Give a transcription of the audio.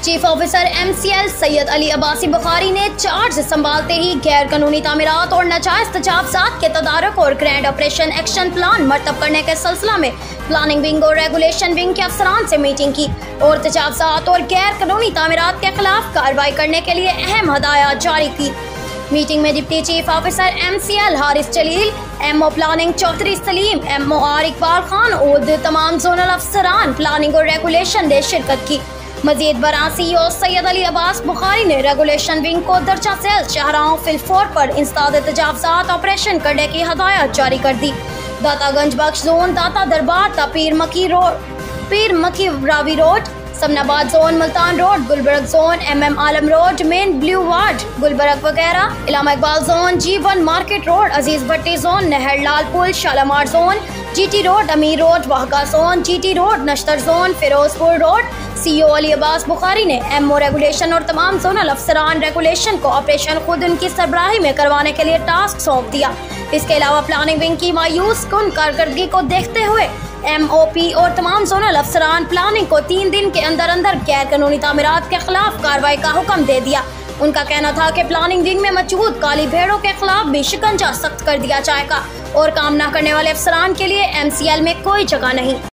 Chief officer MCL Syed Ali Abbasi Bukhari ने charge संभालते ही गैर कानूनी तामीरात और नाजायज तजावुज़ात के तदारुक और ग्रैंड ऑपरेशन एक्शन प्लान मरतब करने के सिलसिला में प्लानिंग विंग और रेगुलेशन विंग के अफसरान से मीटिंग की और तजावुज़ात और गैर कानूनी तामीरात के खिलाफ कार्रवाई करने के लिए अहम हदायत जारी की। मीटिंग में deputy chief officer MCL Haris Jalil, MO planning Chaudhry Saleem, MOR Iqbal Khan और तमाम जोनल अफसरान प्लानिंग और रेगुलेशन ने शिरकत की। मजीद बरां CEO सैयद अली अब्बास बुखारी ने रेगुलेशन विंग को दरजा सेल शाहराहों फिलफोर पर इंसदाद तजावुज़ात ऑपरेशन करने की हदायत जारी कर दी। दातागंज बख्श जोन, दाता दरबार ता Pir Makki Ravi road, Samanabad zone, Multan road, Gulberg zone, MM Alam road, main boulevard, Gulberg वगैरह, Allama Iqbal zone, G1 market road, Aziz Bhatti zone, नहर Lal Pul, Shalamar zone, GT road, Amir road, Wahga zone, GT road, Nishtar zone, Ferozepur road. CEO Ali Abbas Bukhari ने MO रेगुलेशन और तमाम जोनल अफसरान रेगुलेशन को ऑपरेशन खुद उनकी सरबराही में करवाने के लिए टास्क सौंप दिया। इसके अलावा प्लानिंग विंग की मायूस कुन कारकर्दगी को देखते हुए MOP और तमाम जोनल अफसरान प्लानिंग को 3 दिन के अंदर अंदर गैर कानूनी तामीरात के खिलाफ कार्रवाई का हुक्म दे दिया। उनका कहना था कि प्लानिंग विंग में मौजूद काली भेड़ों के खिलाफ भी शिकंजा सख्त कर दिया जाएगा और काम न करने वाले अफसरान के लिए MCL में कोई जगह नहीं।